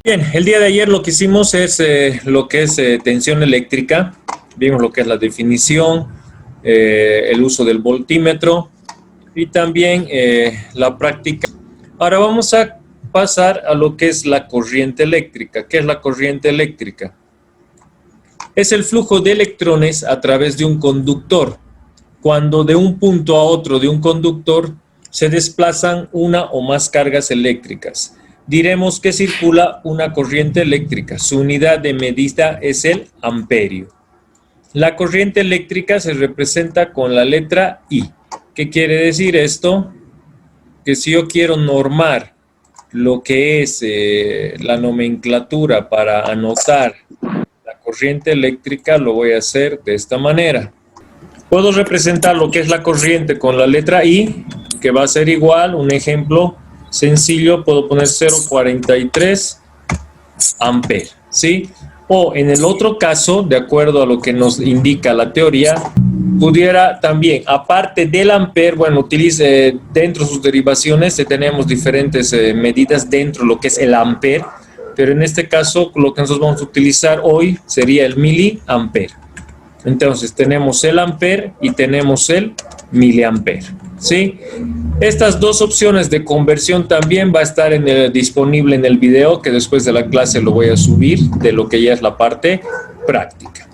Bien, el día de ayer lo que hicimos es lo que es tensión eléctrica. Vimos lo que es la definición, el uso del voltímetro y también la práctica. Ahora vamos a pasar a lo que es la corriente eléctrica. ¿Qué es la corriente eléctrica? Es el flujo de electrones a través de un conductor. Cuando de un punto a otro de un conductor se desplazan una o más cargas eléctricas. Diremos que circula una corriente eléctrica. Su unidad de medida es el amperio. La corriente eléctrica se representa con la letra I. ¿Qué quiere decir esto? Que si yo quiero normar lo que es la nomenclatura para anotar la corriente eléctrica, lo voy a hacer de esta manera. Puedo representar lo que es la corriente con la letra I, que va a ser igual, un ejemplo sencillo, puedo poner 0,43 amperes, ¿sí? O en el otro caso, de acuerdo a lo que nos indica la teoría, pudiera también, aparte del amper, bueno, utilice dentro de sus derivaciones, tenemos diferentes medidas dentro de lo que es el amper, pero en este caso lo que nosotros vamos a utilizar hoy sería el miliamper. Entonces tenemos el amper y tenemos el miliamper, ¿sí? Estas dos opciones de conversión también va a estar disponible en el video que después de la clase lo voy a subir, de lo que ya es la parte práctica.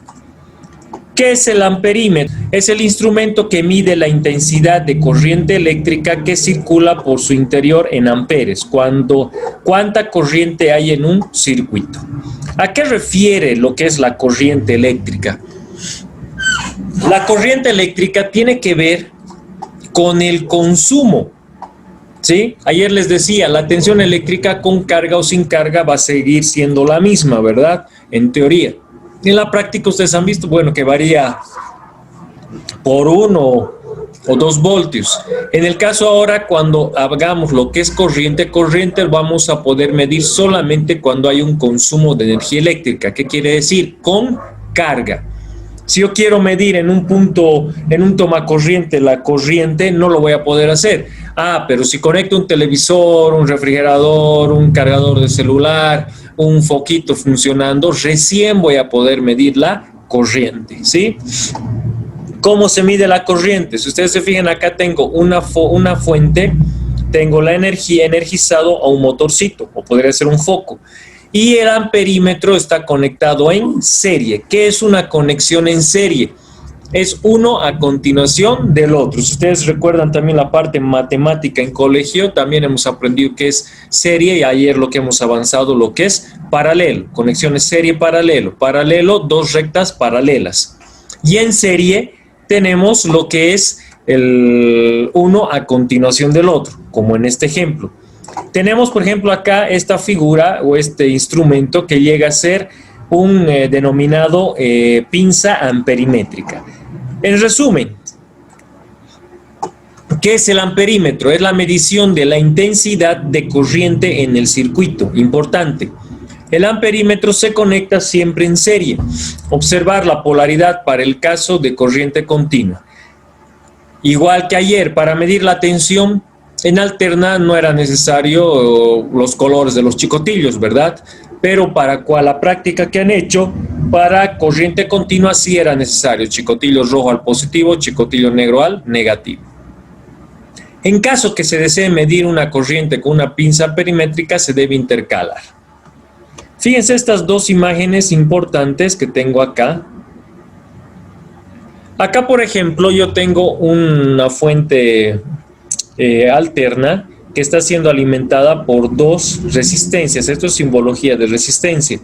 ¿Qué es el amperímetro? Es el instrumento que mide la intensidad de corriente eléctrica que circula por su interior en amperes, cuánta corriente hay en un circuito. ¿A qué refiere lo que es la corriente eléctrica? La corriente eléctrica tiene que ver con el consumo, ¿sí? Ayer les decía, la tensión eléctrica con carga o sin carga va a seguir siendo la misma, ¿verdad? En teoría. En la práctica ustedes han visto, bueno, que varía por 1 o 2 voltios. En el caso ahora, cuando hagamos lo que es corriente, vamos a poder medir solamente cuando hay un consumo de energía eléctrica. ¿Qué quiere decir? Con carga. Si yo quiero medir en un punto, en un tomacorriente, la corriente, no lo voy a poder hacer. Pero si conecto un televisor, un refrigerador, un cargador de celular, un foquito funcionando, recién voy a poder medir la corriente, ¿sí? ¿Cómo se mide la corriente? Si ustedes se fijan, acá tengo una fuente, tengo la energía energizado a un motorcito, o podría ser un foco. Y el amperímetro está conectado en serie. ¿Qué es una conexión en serie? Es uno a continuación del otro. Si ustedes recuerdan también la parte matemática en colegio, también hemos aprendido qué es serie y ayer lo que hemos avanzado, lo que es paralelo. Conexiones serie paralelo. Paralelo, dos rectas paralelas. Y en serie tenemos lo que es el uno a continuación del otro, como en este ejemplo. Tenemos, por ejemplo, acá esta figura o este instrumento que llega a ser un denominado pinza amperimétrica. En resumen, ¿qué es el amperímetro? Es la medición de la intensidad de corriente en el circuito. Importante. El amperímetro se conecta siempre en serie. Observar la polaridad para el caso de corriente continua. Igual que ayer, para medir la tensión, en alterna no era necesario los colores de los chicotillos, ¿verdad? Pero para la práctica que han hecho, para corriente continua sí era necesario chicotillo rojo al positivo, chicotillo negro al negativo. En caso que se desee medir una corriente con una pinza perimétrica, se debe intercalar. Fíjense estas dos imágenes importantes que tengo acá. Acá, por ejemplo, yo tengo una fuente alterna que está siendo alimentada por dos resistencias. Esto es simbología de resistencia.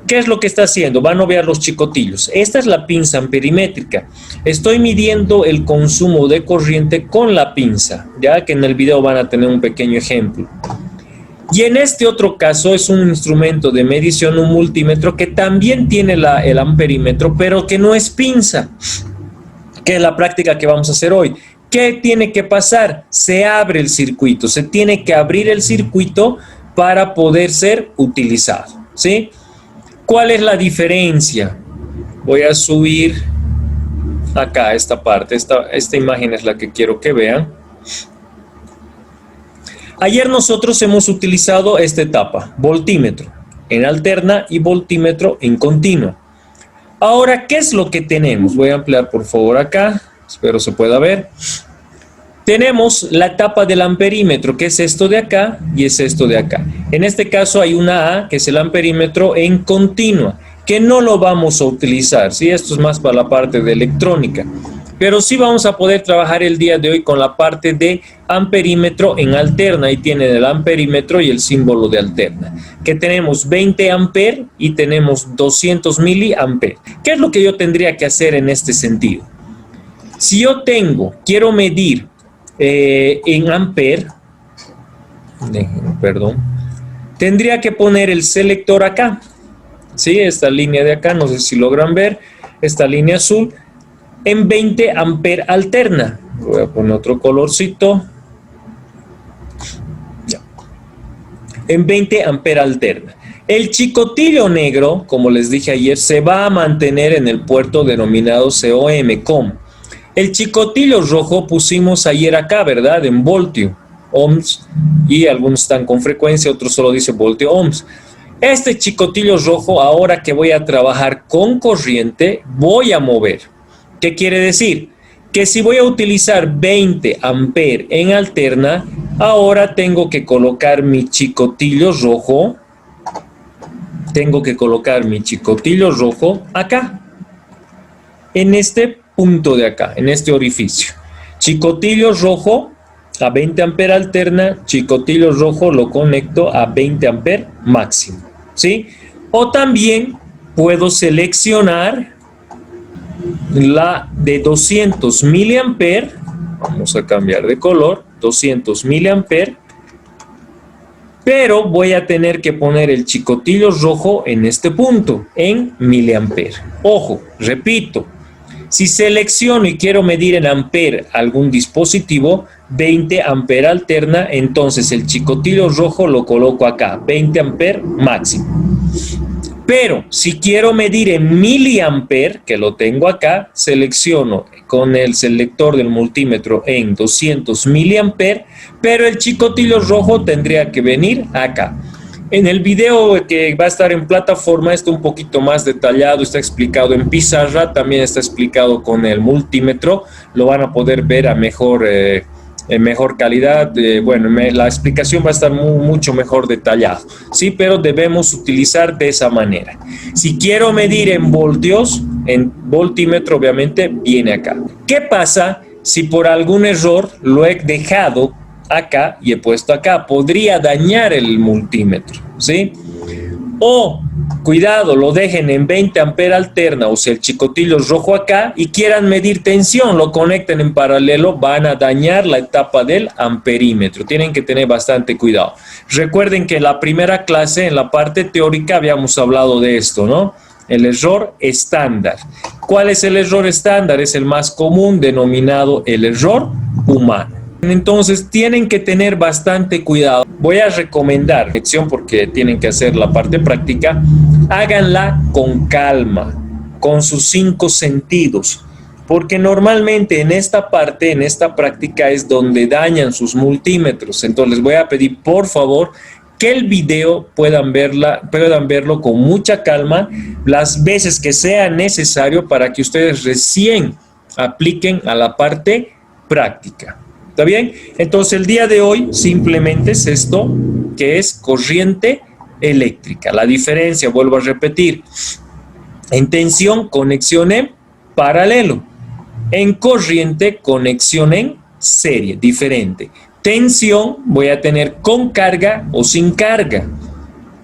¿Qué es lo que está haciendo? Van a ver los chicotillos. Esta es la pinza amperimétrica. Estoy midiendo el consumo de corriente con la pinza, ya que en el video van a tener un pequeño ejemplo. Y en este otro caso es un instrumento de medición, un multímetro que también tiene el amperímetro, pero que no es pinza, que es la práctica que vamos a hacer hoy. ¿Qué tiene que pasar? Se abre el circuito, se tiene que abrir el circuito para poder ser utilizado, ¿sí? ¿Cuál es la diferencia? Voy a subir acá esta parte, esta imagen es la que quiero que vean. Ayer nosotros hemos utilizado esta etapa, voltímetro en alterna y voltímetro en continua. Ahora, ¿qué es lo que tenemos? Voy a ampliar por favor acá, espero se pueda ver. Tenemos la etapa del amperímetro, que es esto de acá y es esto de acá. En este caso hay una A, que es el amperímetro en continua, que no lo vamos a utilizar, ¿sí? Esto es más para la parte de electrónica. Pero sí vamos a poder trabajar el día de hoy con la parte de amperímetro en alterna. Ahí tienen el amperímetro y el símbolo de alterna. Que tenemos 20 amperes y tenemos 200 miliamperes. ¿Qué es lo que yo tendría que hacer en este sentido? Si yo quiero medir en amper, perdón, tendría que poner el selector acá, ¿sí? Esta línea de acá, no sé si logran ver, esta línea azul, en 20 amper alterna. Voy a poner otro colorcito. Ya. En 20 amper alterna. El chicotillo negro, como les dije ayer, se va a mantener en el puerto denominado COM. El chicotillo rojo pusimos ayer acá, ¿verdad? En voltio, ohms, y algunos están con frecuencia, otros solo dice voltio ohms. Este chicotillo rojo, ahora que voy a trabajar con corriente, voy a mover. ¿Qué quiere decir? Que si voy a utilizar 20 amperes en alterna, ahora tengo que colocar mi chicotillo rojo. Tengo que colocar mi chicotillo rojo acá, en este punto de acá, en este orificio. Chicotillo rojo a 20 amperes alterna, chicotillo rojo lo conecto a 20 amperes máximo, ¿sí? O también puedo seleccionar la de 200 miliamperes, vamos a cambiar de color, 200 miliamperes, pero voy a tener que poner el chicotillo rojo en este punto, en miliamperes. Ojo, repito, si selecciono y quiero medir en amper algún dispositivo, 20 amperes alterna, entonces el chicotillo rojo lo coloco acá, 20 amperes máximo. Pero si quiero medir en miliamper, que lo tengo acá, selecciono con el selector del multímetro en 200 miliamper, pero el chicotillo rojo tendría que venir acá. En el video que va a estar en plataforma está un poquito más detallado, está explicado en pizarra, también está explicado con el multímetro, lo van a poder ver a mejor calidad. Bueno, la explicación va a estar mucho mejor detallado, ¿sí? Pero debemos utilizar de esa manera. Si quiero medir en voltios, en voltímetro obviamente viene acá. ¿Qué pasa si por algún error lo he dejado acá y he puesto acá? Podría dañar el multímetro, ¿sí? O, cuidado, lo dejen en 20 amperes alterna, o sea, el chicotillo rojo acá, y quieran medir tensión, lo conecten en paralelo, van a dañar la etapa del amperímetro. Tienen que tener bastante cuidado. Recuerden que en la primera clase, en la parte teórica, habíamos hablado de esto, ¿no? El error estándar. ¿Cuál es el error estándar? Es el más común, denominado el error humano. Entonces tienen que tener bastante cuidado. Voy a recomendar, porque tienen que hacer la parte práctica, háganla con calma, con sus 5 sentidos, porque normalmente en esta parte, en esta práctica es donde dañan sus multímetros. Entonces les voy a pedir por favor que el video puedan verlo con mucha calma las veces que sea necesario para que ustedes recién apliquen a la parte práctica. ¿Está bien? Entonces el día de hoy simplemente es esto, que es corriente eléctrica. La diferencia, vuelvo a repetir, en tensión, conexión en paralelo. En corriente, conexión en serie, diferente. Tensión voy a tener con carga o sin carga,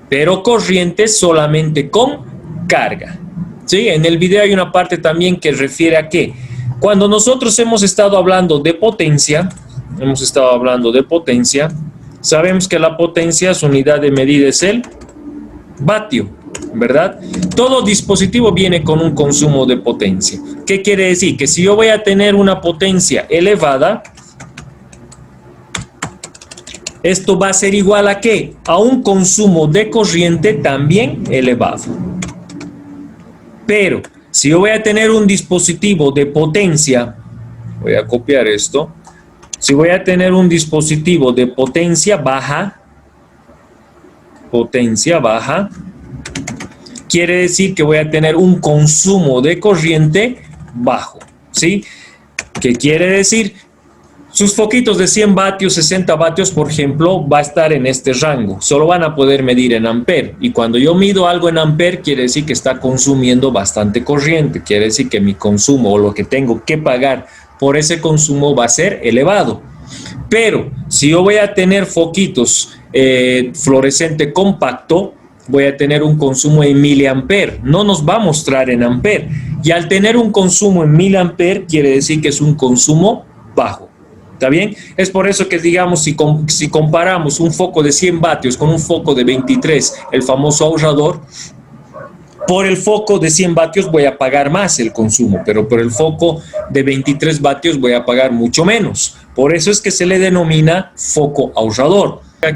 pero corriente solamente con carga. ¿Sí? En el video hay una parte también que refiere a que cuando nosotros hemos estado hablando de potencia, sabemos que la potencia, su unidad de medida es el vatio, ¿verdad? Todo dispositivo viene con un consumo de potencia. ¿Qué quiere decir? Que si yo voy a tener una potencia elevada, esto va a ser igual a ¿qué? A un consumo de corriente también elevado. Pero si yo voy a tener un dispositivo de potencia, voy a copiar esto, Si voy a tener un dispositivo de potencia baja, quiere decir que voy a tener un consumo de corriente bajo, ¿sí? ¿Qué quiere decir? Sus foquitos de 100 vatios, 60 vatios, por ejemplo, va a estar en este rango. Solo van a poder medir en amper. Y cuando yo mido algo en amper, quiere decir que está consumiendo bastante corriente. Quiere decir que mi consumo o lo que tengo que pagar por ese consumo va a ser elevado. Pero si yo voy a tener foquitos fluorescente compacto, voy a tener un consumo en miliamper. No nos va a mostrar en amper. Y al tener un consumo en miliamper, quiere decir que es un consumo bajo. ¿Está bien? Es por eso que, digamos, si comparamos un foco de 100 vatios con un foco de 23, el famoso ahorrador, por el foco de 100 vatios voy a pagar más el consumo, pero por el foco de 23 vatios voy a pagar mucho menos. Por eso es que se le denomina foco ahorrador.